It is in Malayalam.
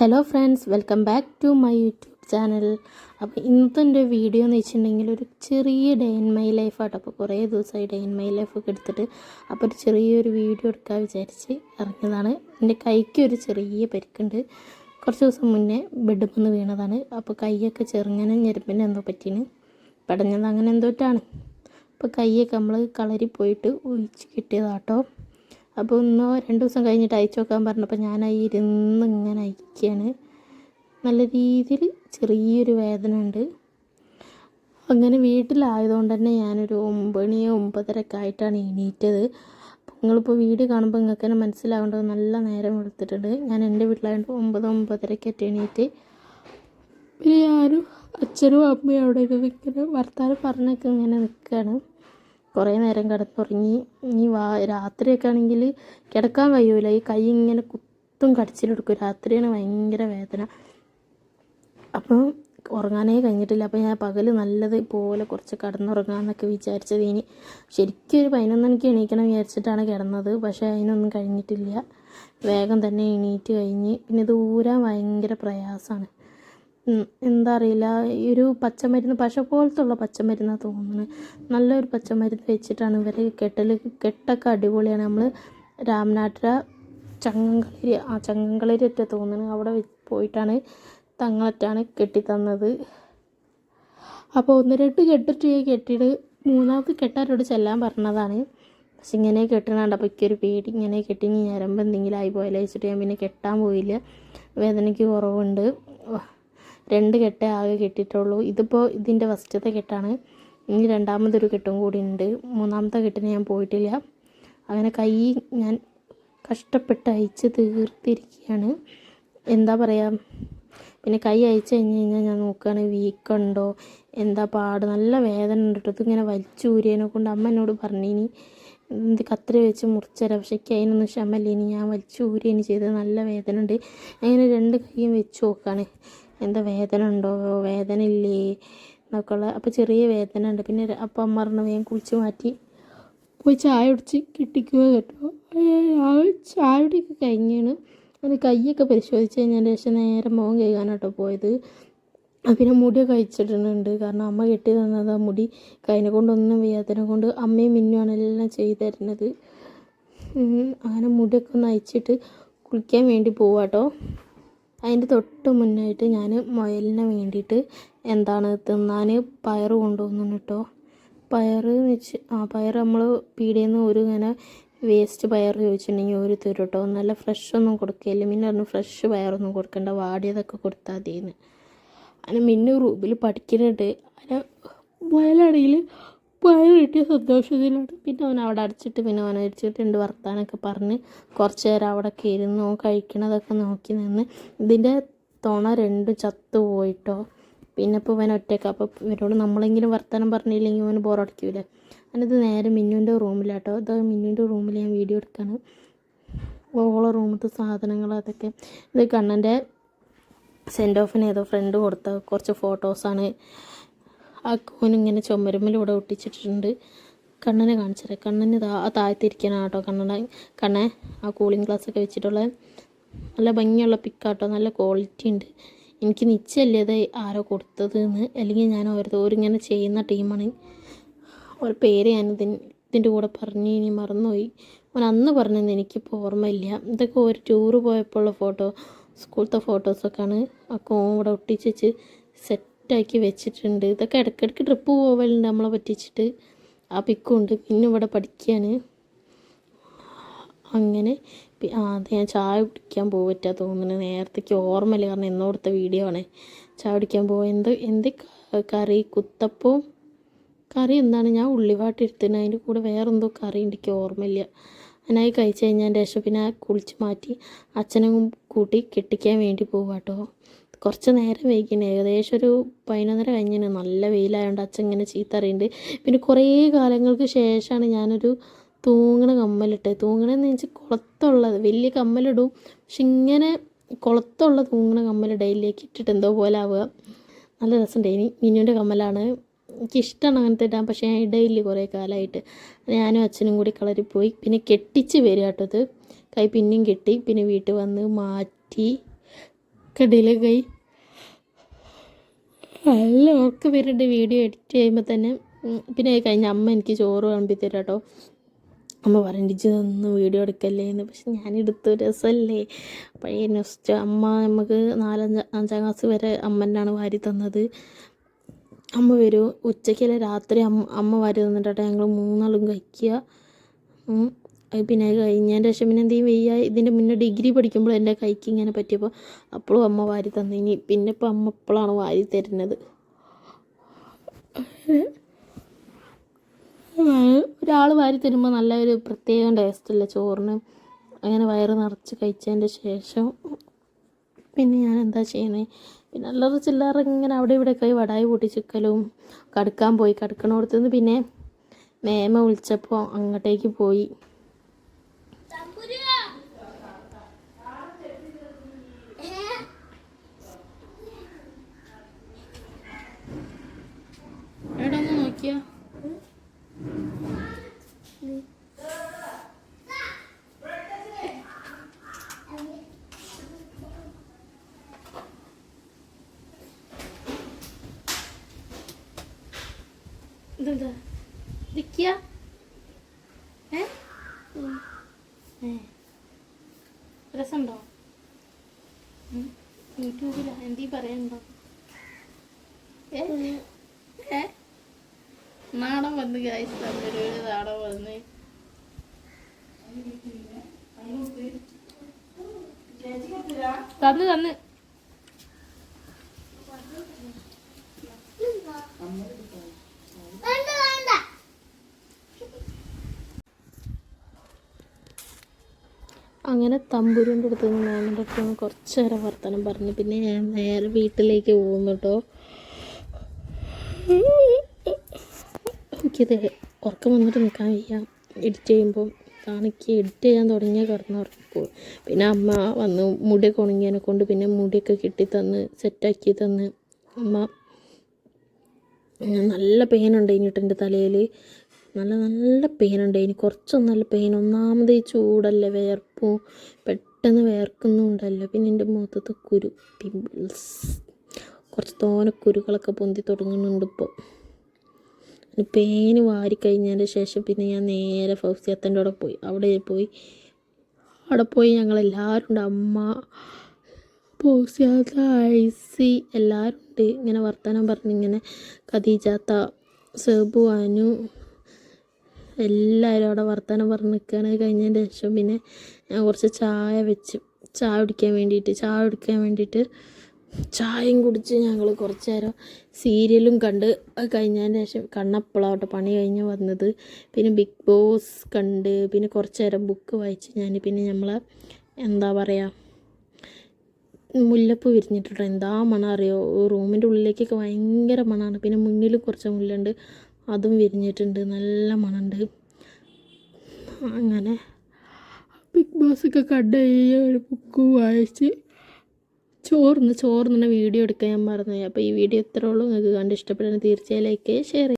Hello friends, welcome back to my YouTube channel. അപ്പോൾ ഇന്നത്തെ എൻ്റെ വീഡിയോ എന്ന് വെച്ചിട്ടുണ്ടെങ്കിൽ ഒരു ചെറിയ ഡേ ഇൻ മൈ ലൈഫാട്ടോ. അപ്പോൾ കുറേ ദിവസമായി ഡേ ഇൻ മൈ ലൈഫൊക്കെ എടുത്തിട്ട് അപ്പോൾ ഒരു ചെറിയൊരു വീഡിയോ എടുക്കാൻ വിചാരിച്ച് ഇറങ്ങിയതാണ്. എൻ്റെ കൈക്ക് ഒരു ചെറിയ പരിക്കുണ്ട്. കുറച്ച് ദിവസം മുന്നേ ബെഡ് വന്ന് വീണതാണ്. അപ്പോൾ കൈയൊക്കെ ചെറുങ്ങനെ ഞെരുപ്പിൻ്റെ എന്തോ പറ്റീന് പടഞ്ഞത്, അങ്ങനെ എന്തോട്ടാണ്. അപ്പോൾ കൈയൊക്കെ നമ്മൾ കളരി പോയിട്ട് ഒഴിച്ച് കിട്ടിയതാട്ടോ. അപ്പോൾ ഇന്നോ 2 ദിവസം കഴിഞ്ഞിട്ട് അയച്ചു നോക്കാൻ പറഞ്ഞപ്പോൾ ഞാൻ ഇരുന്ന് ഇങ്ങനെ അയക്കുകയാണ്. നല്ല രീതിയിൽ ചെറിയൊരു വേദന ഉണ്ട്. അങ്ങനെ വീട്ടിലായതുകൊണ്ട് തന്നെ ഞാനൊരു 9 ആയിട്ടാണ് എണീറ്റത്. അപ്പോൾ നിങ്ങളിപ്പോൾ വീഡിയോ കാണുമ്പോൾ നിങ്ങൾക്ക് തന്നെ മനസ്സിലാവേണ്ടത് നല്ല നേരം എടുത്തിട്ടുണ്ട്. ഞാൻ എൻ്റെ വീട്ടിലായതുകൊണ്ട് 9-9:30 എണീറ്റ് പിന്നെ ഞാനും അച്ഛനും അമ്മയും അവിടെ ഇങ്ങനെ വർത്താനം പറഞ്ഞൊക്കെ ഇങ്ങനെ നിൽക്കുകയാണ്. കുറേ നേരം കിടന്നുറങ്ങി. ഇനി രാത്രിയൊക്കെ ആണെങ്കിൽ കിടക്കാൻ കഴിയൂല. ഈ കൈ ഇങ്ങനെ കുത്തും കടിച്ചിലെടുക്കും. രാത്രിയാണ് ഭയങ്കര വേദന. അപ്പോൾ ഉറങ്ങാനേ കഴിഞ്ഞിട്ടില്ല. അപ്പോൾ ഞാൻ പകൽ നല്ലതുപോലെ കുറച്ച് കിടന്നുറങ്ങാമെന്നൊക്കെ വിചാരിച്ചത്. ഇനി ശരിക്കും ഒരു 11 മണിക്ക് എണീക്കണം വിചാരിച്ചിട്ടാണ് കിടന്നത്. പക്ഷേ അതിനൊന്നും കഴിഞ്ഞിട്ടില്ല. വേഗം തന്നെ എണീറ്റ് കഴിഞ്ഞ് പിന്നെ ഇത് ഊരാൻ ഭയങ്കര പ്രയാസമാണ്. എന്താ അറിയില്ല, ഈ ഒരു പച്ചമരുന്ന് പശ പോലത്തുള്ള പച്ചമരുന്നാണ് തോന്നുന്നത്. നല്ലൊരു പച്ചമരുന്ന് വെച്ചിട്ടാണ് ഇവർ കെട്ടൊക്കെ അടിപൊളിയാണ്. നമ്മൾ രാമനാട്ടുര ചങ്ങങ്കളരിയൊക്കെ തോന്നുന്നത് അവിടെ പോയിട്ടാണ് തങ്ങളറ്റാണ് കെട്ടിത്തന്നത്. അപ്പോൾ 1-2 കെട്ടിയിട്ട് 3ാമത്തെ കെട്ടാരോട് ചെല്ലാൻ പറഞ്ഞതാണ്. പക്ഷെ ഇങ്ങനെ കെട്ടണുണ്ട്. അപ്പോൾ എനിക്കൊരു പേടി, ഇങ്ങനെ കെട്ടി ഞരമ്പ് എന്തെങ്കിലും ആയി പോയാലോ വെച്ചിട്ട് ഞാൻ പിന്നെ കെട്ടാൻ പോയില്ല. വേദനയ്ക്ക് കുറവുണ്ട്. 2 കെട്ടേ ആകെ കെട്ടിയിട്ടുള്ളൂ. ഇതിപ്പോൾ ഇതിൻ്റെ ഫസ്റ്റത്തെ കെട്ടാണ്. ഇനി 2ാമതൊരു കെട്ടും കൂടി ഉണ്ട്. 3ാമത്തെ കെട്ടിന് ഞാൻ പോയിട്ടില്ല. അങ്ങനെ കൈ ഞാൻ കഷ്ടപ്പെട്ട് അയച്ച് തീർത്തിരിക്കുകയാണ്. എന്താ പറയുക, പിന്നെ കൈ അയച്ചു കഴിഞ്ഞാൽ ഞാൻ നോക്കുകയാണ് വീക്കുണ്ടോ എന്താ പാട്. നല്ല വേദന ഉണ്ട് കേട്ടോ. ഇതിങ്ങനെ വലിച്ചൂരിയതിനെ കൊണ്ട് അമ്മ എന്നോട് പറഞ്ഞിനി ഇത് കത്രി വെച്ച് മുറിച്ചരാം. പക്ഷേ എനിക്ക് അതിനൊന്നും ക്ഷമല്ലേനി. ഞാൻ വലിച്ചൂരിയനി ചെയ്തത്. നല്ല വേദന ഉണ്ട്. അങ്ങനെ 2 കൈയും വെച്ച് നോക്കുകയാണ് എന്താ വേദന ഉണ്ടോ വേദന ഇല്ലേ എന്നൊക്കെ ഉള്ള. അപ്പോൾ ചെറിയ വേദന ഉണ്ട്. പിന്നെ അപ്പം അമ്മ പറഞ്ഞു വേഗം കുളിച്ച് മാറ്റി പോയി ചായ കുടിച്ച് കിട്ടിക്കുക കേട്ടോ. ചായ കുടിയൊക്കെ കഴിഞ്ഞാണ്. അത് കൈയൊക്കെ പരിശോധിച്ച് കഴിഞ്ഞതിന് ശേഷം നേരെ മുഖം കഴുകാനാട്ടോ പോയത്. പിന്നെ മുടിയൊക്കെ അയച്ചിട്ടുണ്ട്. കാരണം അമ്മ കെട്ടി തന്നത് ആ മുടി കൈനെ കൊണ്ടൊന്നും വയ്യാത്തതിനെ കൊണ്ട് അമ്മയും മിന്നുമാണ് എല്ലാം ചെയ്തു തരുന്നത്. അങ്ങനെ മുടിയൊക്കെ ഒന്ന് അയച്ചിട്ട് കുളിക്കാൻ വേണ്ടി പോവാട്ടോ. അതിൻ്റെ തൊട്ട് മുന്നായിട്ട് ഞാൻ മുയലിനെ വേണ്ടിയിട്ട് എന്താണ് തിന്നാൻ പയർ കൊണ്ടുപോകുന്നു കേട്ടോ. പയറെന്ന് വെച്ച് പയർ നമ്മൾ പീടികയിൽ നിന്ന് ഒരു ഇങ്ങനെ വേസ്റ്റ് പയർ ചോദിച്ചിട്ടുണ്ടെങ്കിൽ ഒരു തരും കേട്ടോ. നല്ല ഫ്രഷൊന്നും കൊടുക്കില്ല. പിന്നെ പറഞ്ഞു ഫ്രഷ് പയറൊന്നും കൊടുക്കണ്ട, വാടിയതൊക്കെ കൊടുത്താൽ മതിയെന്ന്. അങ്ങനെ മിന്നു റൂമിൽ പഠിക്കുന്നുണ്ട്. അങ്ങനെ മുയലാണെങ്കിൽ പയർ കിട്ടിയ സന്തോഷത്തിലാണ്. പിന്നെ അവൻ അവിടെ അടച്ചിട്ട് പിന്നെ അവനെ അടിച്ചിട്ട് 2 വർത്താനൊക്കെ പറഞ്ഞ് കുറച്ച് നേരം അവിടെയൊക്കെ ഇരുന്ന് കഴിക്കണതൊക്കെ നോക്കി നിന്ന്. ഇതിൻ്റെ തുണ 2 ചത്തു പോയിട്ടോ. പിന്നെ ഇപ്പോൾ ഇവൻ ഒറ്റയ്ക്ക്. അപ്പോൾ ഇവരോട് നമ്മളെങ്കിലും വർത്താനം പറഞ്ഞില്ലെങ്കിൽ അവന് ബോറടിക്കൂലേ. അതിനത് നേരെ മിന്നുവിൻ്റെ റൂമിലാട്ടോ. അത് മിന്നുവിൻ്റെ റൂമിൽ ഞാൻ വീഡിയോ എടുക്കുകയാണ്. ഓളെ റൂമിലത്തെ സാധനങ്ങൾ അതൊക്കെ. ഇത് കണ്ണൻ്റെ സെൻഡ് ഓഫിന് ഏതോ ഫ്രണ്ട് കൊടുത്ത കുറച്ച് ഫോട്ടോസാണ്. ആ കോനിങ്ങനെ ചുമരുമ്മിലൂടെ ഒട്ടിച്ചിട്ടുണ്ട്. കണ്ണനെ കാണിച്ചത്. കണ്ണന് താഴ്ത്തിരിക്കാനാണ് കേട്ടോ. കണ്ണെ ആ കൂളിംഗ് ഗ്ലാസ്സൊക്കെ വെച്ചിട്ടുള്ള നല്ല ഭംഗിയുള്ള പിക്കാട്ടോ. നല്ല ക്വാളിറ്റി ഉണ്ട്. എനിക്ക് നിശ്ചയല്ലേ അത് ആരോ കൊടുത്തത് എന്ന്. അല്ലെങ്കിൽ ഞാൻ ഓരിങ്ങനെ ചെയ്യുന്ന ടീമാണ്. ഒരു പേര് ഞാൻ ഇതിൻ്റെ കൂടെ പറഞ്ഞ് ഇനി മറന്നുപോയി. അവൻ അന്ന് പറഞ്ഞതെന്ന് എനിക്കിപ്പോൾ ഓർമ്മയില്ല. ഇതൊക്കെ ഒരു ടൂറ് പോയപ്പോഴുള്ള ഫോട്ടോ, സ്കൂളത്തെ ഫോട്ടോസൊക്കെയാണ്. ആ കോൺ കൂടെ ഒട്ടിച്ച് സെറ്റാക്കി വെച്ചിട്ടുണ്ട്. ഇതൊക്കെ ഇടയ്ക്കിടയ്ക്ക് ട്രിപ്പ് പോവലുണ്ട് നമ്മളെ പറ്റിച്ചിട്ട്. ആ പിക്കുണ്ട്. പിന്നെ ഇവിടെ പഠിക്കുകയാണ്. അങ്ങനെ അത് ഞാൻ ചായ കുടിക്കാൻ പോവറ്റാ തോന്നുന്നത്. നേരത്തേക്ക് ഓർമ്മയില്ല, കാരണം എന്നോടുത്ത വീഡിയോ ആണ്. ചായ കുടിക്കാൻ പോകുക. എന്ത് കറി, കുത്തപ്പവും കറി എന്താണ്, ഞാൻ ഉള്ളിവാട്ടി എടുത്തിന്. അതിൻ്റെ കൂടെ വേറെന്തോ കറി എനിക്ക് ഓർമ്മയില്ല. അതിനായി കഴിച്ച് കഴിഞ്ഞതിൻ്റെ ശേഷം പിന്നെ കുളിച്ച് മാറ്റി അച്ഛനും കൂട്ടി കെട്ടിക്കാൻ വേണ്ടി പോവാട്ടോ. കുറച്ച് നേരം വൈകിന്, ഏകദേശം ഒരു 11:30 കഴിഞ്ഞിന്. നല്ല വെയിലായതുകൊണ്ട് അച്ഛൻ ഇങ്ങനെ ചീത്ത അറിയുന്നുണ്ട്. പിന്നെ കുറേ കാലങ്ങൾക്ക് ശേഷമാണ് ഞാനൊരു തൂങ്ങണ കമ്മലിട്ടത്. തൂങ്ങണമെന്ന് വെച്ചാൽ കുളത്തുള്ളത് വലിയ കമ്മലിടും. പക്ഷെ ഇങ്ങനെ കുളത്തുള്ള തൂങ്ങണ കമ്മൽ ഡെയിലേക്ക് ഇട്ടിട്ട് എന്തോ പോലെ ആവുക. നല്ല രസമുണ്ട്. മിന്നുവിൻ്റെ കമ്മലാണ്. എനിക്കിഷ്ടമാണ് അങ്ങനത്തെ ഇടാൻ. പക്ഷേ ഞാൻ ഇടയില്ല കുറേ കാലമായിട്ട്. ഞാനും അച്ഛനും കൂടി കളരി പോയി. പിന്നെ കെട്ടിച്ച് വരിക കേട്ടോ. ഇത് കൈ പിന്നെയും കെട്ടി. പിന്നെ വീട്ടിൽ വന്ന് മാറ്റി കണ്ടില്ലേ കൈ നല്ല ഉറക്കം വരുന്നുണ്ട് വീഡിയോ എഡിറ്റ് ചെയ്യുമ്പോൾ തന്നെ. പിന്നെ കഴിഞ്ഞ അമ്മ എനിക്ക് ചോറ് വിളമ്പി തരാം കേട്ടോ. അമ്മ പറയണ്ട ഇതൊന്നും വീഡിയോ എടുക്കല്ലേ എന്ന്. പക്ഷെ ഞാനെടുത്തു, രസമല്ലേ. പഴയ നെക്സ്റ്റ് അമ്മ നമുക്ക് 4-5 ക്ലാസ് വരെ അമ്മനാണ് വാരി തന്നത്. അമ്മ വരും ഉച്ചയ്ക്കല്ല രാത്രി അമ്മ വാരി തന്നിട്ടാട്ടോ ഞങ്ങൾ 3 ആളും കഴിക്കുക. പിന്നെ കഴിഞ്ഞതിൻ്റെ ശേഷം പിന്നെ എന്തെങ്കിലും വയ്യ. ഇതിൻ്റെ മുന്നേ ഡിഗ്രി പഠിക്കുമ്പോൾ എൻ്റെ കൈക്ക് ഇങ്ങനെ പറ്റിയപ്പോൾ അപ്പോഴും അമ്മ വാരി തന്നിനി. പിന്നെ ഇപ്പോൾ അമ്മ ഇപ്പോഴാണ് വാരി തരുന്നത്. ഒരാൾ വാരി തരുമ്പോൾ നല്ലൊരു പ്രത്യേകം ടേസ്റ്റല്ലേ ചോറിന്. അങ്ങനെ വയറ് നിറച്ച് കഴിച്ചതിൻ്റെ ശേഷം പിന്നെ ഞാൻ എന്താ ചെയ്യുന്നത്, പിന്നെ അല്ലറ ചില്ലറ ഇങ്ങനെ അവിടെ ഇവിടെ കൈ വടായി പൊട്ടിച്ചിക്കലും കടുക്കാൻ പോയി. കടുക്കണോടത്തുനിന്ന് പിന്നെ മേമ വിളിച്ചപ്പോൾ അങ്ങോട്ടേക്ക് പോയി. എവിടെ ഒന്ന് നോക്കിയാ ഇതെന്താ ഇരിക്കുക രസമുണ്ടോ? യൂട്യൂബിലാ എന്തീ പറയണ്ടോ? നാടൻ വന്ന് കായ്ച്ച നാടൻ വന്ന് തന്ന് അങ്ങനെ തമ്പുരുൻ്റെ അടുത്ത് നിന്ന് മാമിൻ്റെ അടുത്ത് നിന്ന് കുറച്ച് നേരം വർത്തമാനം പറഞ്ഞു. പിന്നെ ഞാൻ നേരെ വീട്ടിലേക്ക് പോകുന്നു കേട്ടോ. എനിക്കത് ഉറക്കം വന്നിട്ട് നിൽക്കാൻ വയ്യ. എഡിറ്റ് ചെയ്യുമ്പോൾ തണിക്ക് എഡിറ്റ് ചെയ്യാൻ തുടങ്ങിയ കിടന്നുറങ്ങിപ്പോയി. പിന്നെ അമ്മ വന്ന് മുടിയൊക്കെ ഉണങ്ങിയതിനെ കൊണ്ട് പിന്നെ മുടിയൊക്കെ കെട്ടിത്തന്ന് സെറ്റാക്കി തന്ന്. അമ്മ നല്ല പെയിനുണ്ട് കഴിഞ്ഞിട്ട് എൻ്റെ തലയിൽ നല്ല പെയിനുണ്ട്. ഇനി കുറച്ചൊന്നും നല്ല പെയിൻ. ഒന്നാമത് ഈ ചൂടല്ലേ, വേർപ്പും പെട്ടെന്ന് വേർക്കുന്നുണ്ടല്ലോ. പിന്നെ എൻ്റെ മുഖത്തത്തെ പിമ്പിൾസ് കുറച്ച് തോനെ കുരുകളൊക്കെ പൊന്തി തുടങ്ങുന്നുണ്ട് ഇപ്പോൾ. പെയിന് വാരിക്കഴിഞ്ഞതിൻ്റെ ശേഷം പിന്നെ ഞാൻ നേരെ ഫൗസിയത്തൻ്റെ അവിടെ പോയി. അവിടെ പോയി ഞങ്ങളെല്ലാവരും ഉണ്ട്. അമ്മ, ഫൗസിയാത്ത, ഐസി എല്ലാവരും ഉണ്ട്. ഇങ്ങനെ വർത്തമാനം പറഞ്ഞിങ്ങനെ ഖദീജാത്ത, സെബു, അനു എല്ലാവരും അവിടെ വർത്തമാനം പറഞ്ഞ് നിൽക്കുകയാണ്. കഴിഞ്ഞതിൻ്റെ ശേഷം പിന്നെ ഞാൻ കുറച്ച് ചായ കുടിക്കാൻ വേണ്ടിയിട്ട് ചായയും കുടിച്ച് ഞങ്ങൾ കുറച്ച് നേരം സീരിയലും കണ്ട്. അത് കഴിഞ്ഞതിന് ശേഷം കണ്ണപ്പളാവട്ടെ പണി കഴിഞ്ഞ് വന്നത്. പിന്നെ ബിഗ് ബോസ് കണ്ട്. പിന്നെ കുറച്ച് നേരം ബുക്ക് വായിച്ച് ഞാൻ. പിന്നെ നമ്മൾ എന്താ പറയുക, മുല്ലപ്പൂ വിരിഞ്ഞിട്ടുണ്ട്. എന്താ മണം അറിയോ, റൂമിൻ്റെ ഉള്ളിലേക്കൊക്കെ ഭയങ്കര മണമാണ്. പിന്നെ മുന്നിൽ കുറച്ച് മുല്ലുണ്ട്, അതും വിരിഞ്ഞിട്ടുണ്ട്, നല്ല മണമുണ്ട്. അങ്ങനെ ബിഗ് ബോസൊക്കെ കണ്ട് ഒരു ബുക്ക് വായിച്ച് ചോറിന് വീഡിയോ എടുക്കാൻ ഞാൻ മറന്നുപോയി. അപ്പോൾ ഈ വീഡിയോ ഇത്രേ ഉള്ളൂ. നിങ്ങൾക്ക് കണ്ട് ഇഷ്ടപ്പെട്ടാൽ തീർച്ചയായും ലൈക്ക് ചെയ്യുക, ഷെയർ ചെയ്യുക.